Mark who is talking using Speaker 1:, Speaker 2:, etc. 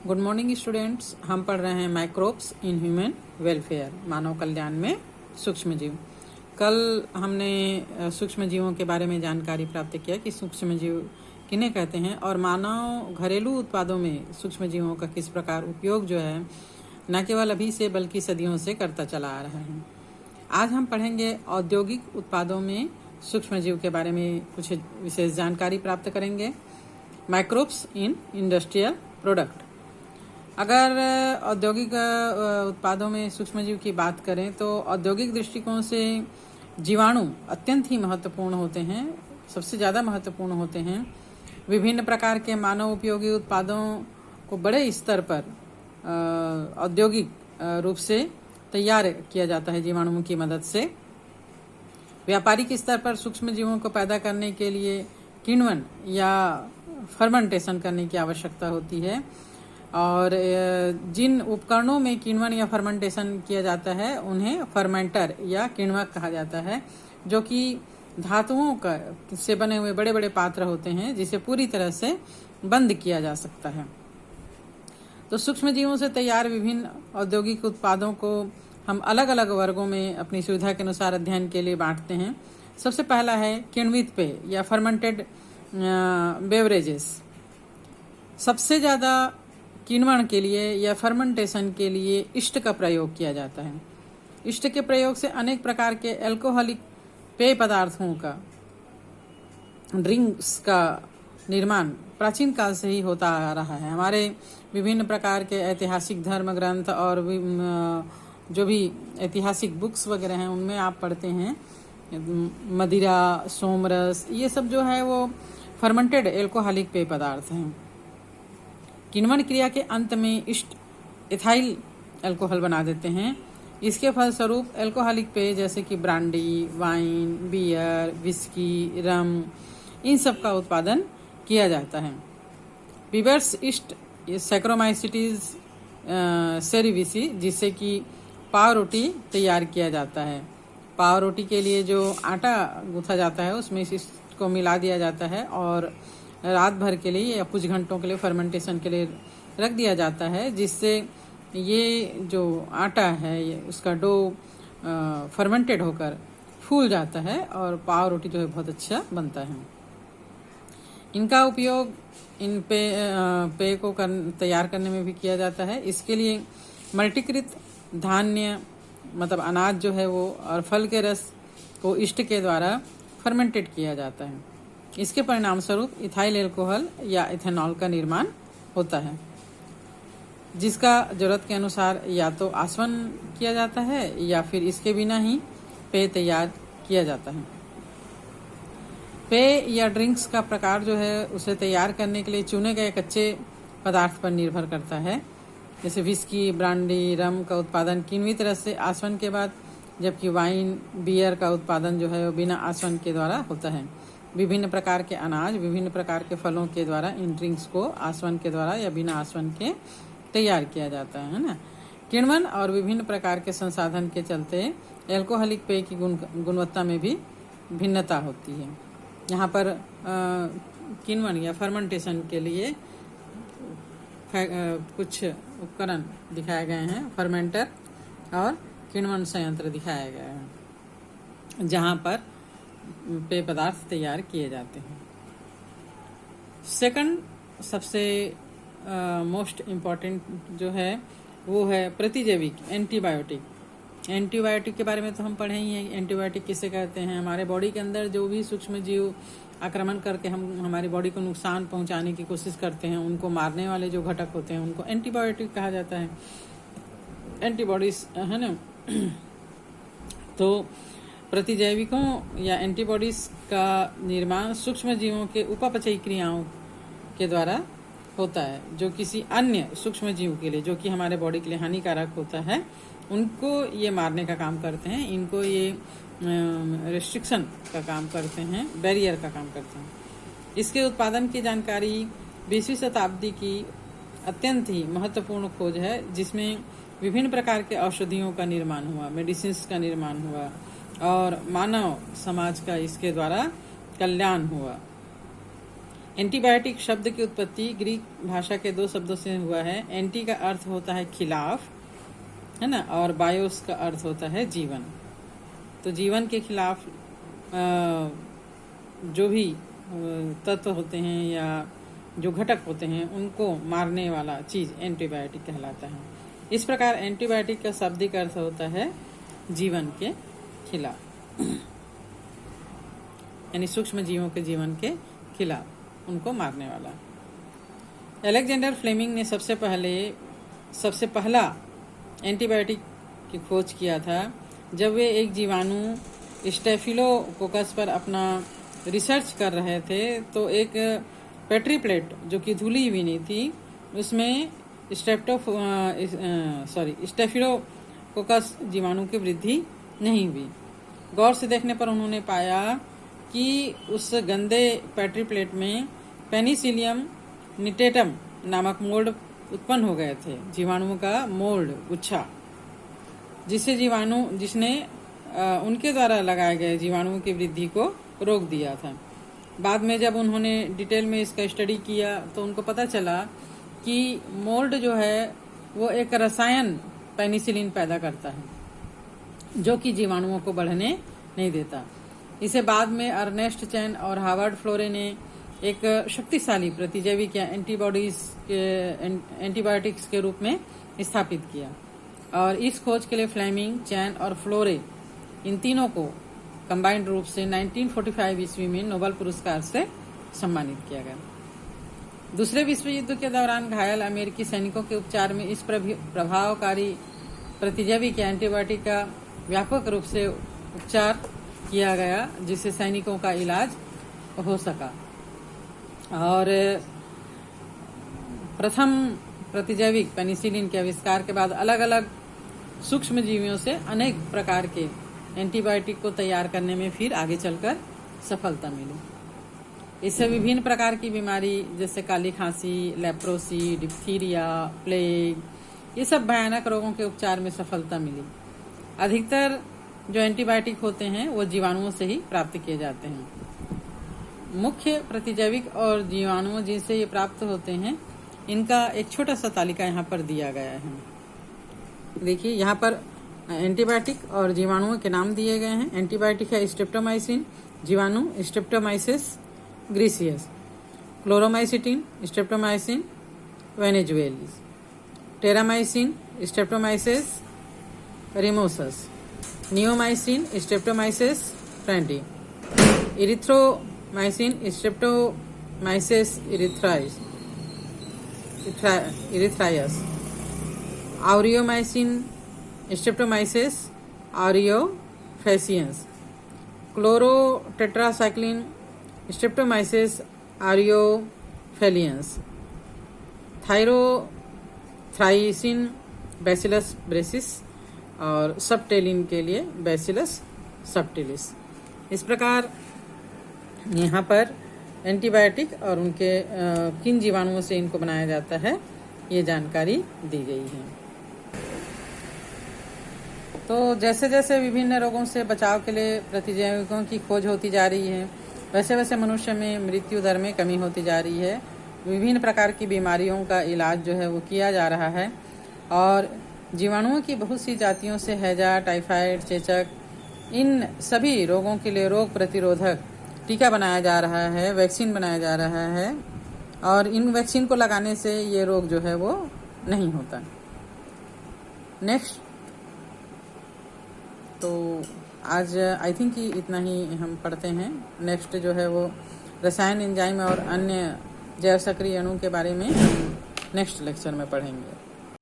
Speaker 1: Good morning students. हम पढ़ रहे हैं माइक्रोब्स इन ह्यूमन वेलफेयर, मानव कल्याण में सूक्ष्म जीव। कल हमने सूक्ष्म जीवों के बारे में जानकारी प्राप्त किया कि सूक्ष्म जीव किन्हें कहते हैं और मानव घरेलू उत्पादों में सूक्ष्म जीवों का किस प्रकार उपयोग जो है न केवल अभी से बल्कि सदियों से करता चला आ रहा है। आज हम पढ़ेंगे औद्योगिक उत्पादों में सूक्ष्म जीव के बारे में कुछ विशेष जानकारी प्राप्त करेंगे। Microbes in industrial product. अगर औद्योगिक उत्पादों में सूक्ष्म जीव की बात करें तो औद्योगिक दृष्टिकोण से जीवाणु अत्यंत ही महत्वपूर्ण होते हैं, सबसे ज़्यादा महत्वपूर्ण होते हैं। विभिन्न प्रकार के मानव उपयोगी उत्पादों को बड़े स्तर पर औद्योगिक रूप से तैयार किया जाता है जीवाणुओं की मदद से। व्यापारिक स्तर पर सूक्ष्म जीवों को पैदा करने के लिए किण्वन या फर्मेंटेशन करने की आवश्यकता होती है और जिन उपकरणों में किण्वन या फर्मेंटेशन किया जाता है उन्हें फर्मेंटर या किण्वक कहा जाता है, जो कि धातुओं का से बने हुए बड़े बड़े पात्र होते हैं जिसे पूरी तरह से बंद किया जा सकता है। तो सूक्ष्म जीवों से तैयार विभिन्न औद्योगिक उत्पादों को हम अलग अलग वर्गों में अपनी सुविधा के अनुसार अध्ययन के लिए बांटते हैं। सबसे पहला है किण्वित पेय या फर्मेंटेड बेवरेजेस। सबसे ज़्यादा किण्वन के लिए या फर्मेंटेशन के लिए ईस्ट का प्रयोग किया जाता है। ईस्ट के प्रयोग से अनेक प्रकार के अल्कोहलिक पेय पदार्थों का, ड्रिंक्स का निर्माण प्राचीन काल से ही होता आ रहा है। हमारे विभिन्न प्रकार के ऐतिहासिक धर्म ग्रंथ और जो भी ऐतिहासिक बुक्स वगैरह हैं उनमें आप पढ़ते हैं मदिरा, सोमरस, ये सब जो है वो फर्मेंटेड एल्कोहलिक पेय पदार्थ हैं। किण्वन क्रिया के अंत में ईस्ट इथाइल अल्कोहल बना देते हैं। इसके फलस्वरूप अल्कोहलिक पेय जैसे कि ब्रांडी, वाइन, बियर, विस्की, रम, इन सब का उत्पादन किया जाता है। रिवर्स ईस्ट सैक्रोमाइसिटीज सेरिविसी, जिससे कि पाव रोटी तैयार किया जाता है। पाव रोटी के लिए जो आटा गूंथा जाता है उसमें इस को मिला दिया जाता है और रात भर के लिए या कुछ घंटों के लिए फर्मेंटेशन के लिए रख दिया जाता है, जिससे ये जो आटा है उसका डो फर्मेंटेड होकर फूल जाता है और पाव रोटी जो है बहुत अच्छा बनता है। इनका उपयोग इन पेय को तैयार करने में भी किया जाता है। इसके लिए मल्टीकृत धान्य मतलब अनाज जो है वो और फल के रस को ईस्ट के द्वारा फर्मेंटेड किया जाता है। इसके परिणाम स्वरूप इथाइल अल्कोहल या इथेनॉल का निर्माण होता है, जिसका जरूरत के अनुसार या तो आसवन किया जाता है या फिर इसके बिना ही पेय तैयार किया जाता है। पेय या ड्रिंक्स का प्रकार जो है उसे तैयार करने के लिए चुने गए कच्चे पदार्थ पर निर्भर करता है। जैसे विस्की, ब्रांडी, रम का उत्पादन किण्वित रस से आसवन के बाद, जबकि वाइन, बियर का उत्पादन जो है वो बिना आसवन के द्वारा होता है। विभिन्न प्रकार के अनाज, विभिन्न प्रकार के फलों के द्वारा इन ड्रिंक्स को आसवन के द्वारा या बिना आसवन के तैयार किया जाता है ना। किण्वन और विभिन्न प्रकार के संसाधन के चलते एल्कोहलिक पेय की गुणवत्ता में भी भिन्नता होती है। यहाँ पर किण्वन या फर्मेंटेशन के लिए कुछ उपकरण दिखाए गए हैं, फर्मेंटर और किण्वन संयंत्र दिखाए गए हैं जहाँ पर पेय पदार्थ तैयार किए जाते हैं। सेकंड सबसे मोस्ट इम्पॉर्टेंट जो है वो है प्रतिजैविक एंटीबायोटिक। एंटीबायोटिक के बारे में तो हम पढ़े ही हैं। एंटीबायोटिक किसे कहते हैं? हमारे बॉडी के अंदर जो भी सूक्ष्म जीव आक्रमण करके हमारी बॉडी को नुकसान पहुंचाने की कोशिश करते हैं, उनको मारने वाले जो घटक होते हैं उनको एंटीबायोटिक कहा जाता है, एंटीबॉडीज, है ना। तो प्रतिजैविकों या एंटीबॉडीज का निर्माण सूक्ष्म जीवों के उपापचयी क्रियाओं के द्वारा होता है, जो किसी अन्य सूक्ष्म जीव के लिए, जो कि हमारे बॉडी के लिए हानिकारक होता है, उनको ये मारने का काम करते हैं। इनको ये रिस्ट्रिक्शन का काम करते हैं, बैरियर का काम करते हैं। इसके उत्पादन की जानकारी 20वीं शताब्दी की अत्यंत ही महत्वपूर्ण खोज है, जिसमें विभिन्न प्रकार के औषधियों का निर्माण हुआ, मेडिसिन्स का निर्माण हुआ और मानव समाज का इसके द्वारा कल्याण हुआ। एंटीबायोटिक शब्द की उत्पत्ति ग्रीक भाषा के 2 शब्दों से हुआ है। एंटी का अर्थ होता है खिलाफ, है ना, और बायोस का अर्थ होता है जीवन। तो जीवन के खिलाफ जो भी तत्व होते हैं या जो घटक होते हैं उनको मारने वाला चीज एंटीबायोटिक कहलाता है। इस प्रकार एंटीबायोटिक का शाब्दिक अर्थ होता है जीवन के खिलाफ, यानी सूक्ष्म जीवों के जीवन के खिलाफ उनको मारने वाला। अलेक्जेंडर फ्लेमिंग ने सबसे पहला एंटीबायोटिक की खोज किया था जब वे एक जीवाणु स्टेफिलोकोकस पर अपना रिसर्च कर रहे थे। तो एक पेट्री प्लेट जो कि धुली हुई नहीं थी उसमें स्टेफिलोकोकस जीवाणु की वृद्धि नहीं हुई। गौर से देखने पर उन्होंने पाया कि उस गंदे पेट्री प्लेट में पेनिसिलियम निटेटम नामक मोल्ड उत्पन्न हो गए थे, जीवाणुओं का मोल्ड गुच्छा, जिसने उनके द्वारा लगाए गए जीवाणुओं की वृद्धि को रोक दिया था। बाद में जब उन्होंने डिटेल में इसका स्टडी किया तो उनको पता चला कि मोल्ड जो है वो एक रसायन पेनिसिलिन पैदा करता है जो कि जीवाणुओं को बढ़ने नहीं देता। इसे बाद में अर्नेस्ट चैन और हार्वर्ड फ्लोरे ने एक शक्तिशाली प्रतिजैविक या एंटीबायोटिक्स के रूप में स्थापित किया। और इस खोज के लिए फ्लेमिंग, चैन और फ्लोरे इन तीनों को कंबाइंड रूप से 1945 ईस्वी में नोबेल पुरस्कार से सम्मानित किया गया। दूसरे विश्व युद्ध के दौरान घायल अमेरिकी सैनिकों के उपचार में इस प्रभावकारी प्रतिजैविक या एंटीबायोटिक का व्यापक रूप से उपचार किया गया, जिससे सैनिकों का इलाज हो सका। और प्रथम प्रतिजैविक पेनिसिलिन के आविष्कार के बाद अलग अलग सूक्ष्म जीवियों से अनेक प्रकार के एंटीबायोटिक को तैयार करने में फिर आगे चलकर सफलता मिली। इससे विभिन्न प्रकार की बीमारी जैसे काली खांसी, लेप्रोसी, डिप्थीरिया, प्लेग, ये सब भयानक रोगों के उपचार में सफलता मिली। अधिकतर जो एंटीबायोटिक होते हैं वो जीवाणुओं से ही प्राप्त किए जाते हैं। मुख्य प्रतिजैविक और जीवाणुओं जिनसे ये प्राप्त होते हैं इनका एक छोटा सा तालिका यहाँ पर दिया गया है। देखिए यहाँ पर एंटीबायोटिक और जीवाणुओं के नाम दिए गए हैं। एंटीबायोटिक है स्ट्रेप्टोमाइसिन, जीवाणु Streptomyces griseus, chloromycetin streptomycin venezuelae, terramycin Streptomyces rimosus, neomycin Streptomyces fradiae, erythromycin Streptomyces erythreus, aureomycin Streptomyces aureofaciens, chlortetracycline Streptomyces aureofaciens, tyrothricin Bacillus brevis और सबटेलिन के लिए बैसिलस सबटिलिस। इस प्रकार यहाँ पर एंटीबायोटिक और उनके किन जीवाणुओं से इनको बनाया जाता है ये जानकारी दी गई है। तो जैसे जैसे विभिन्न रोगों से बचाव के लिए प्रतिजैविकों की खोज होती जा रही है वैसे वैसे मनुष्य में मृत्यु दर में कमी होती जा रही है। विभिन्न प्रकार की बीमारियों का इलाज जो है वो किया जा रहा है और जीवाणुओं की बहुत सी जातियों से हैजा, टाइफाइड, चेचक, इन सभी रोगों के लिए रोग प्रतिरोधक टीका बनाया जा रहा है, वैक्सीन बनाया जा रहा है और इन वैक्सीन को लगाने से ये रोग जो है वो नहीं होता। नेक्स्ट तो आज आई थिंक कि इतना ही हम पढ़ते हैं। नेक्स्ट जो है वो रसायन, एंजाइम और अन्य जैव सक्रिय अणु के बारे में नेक्स्ट लेक्चर में पढ़ेंगे।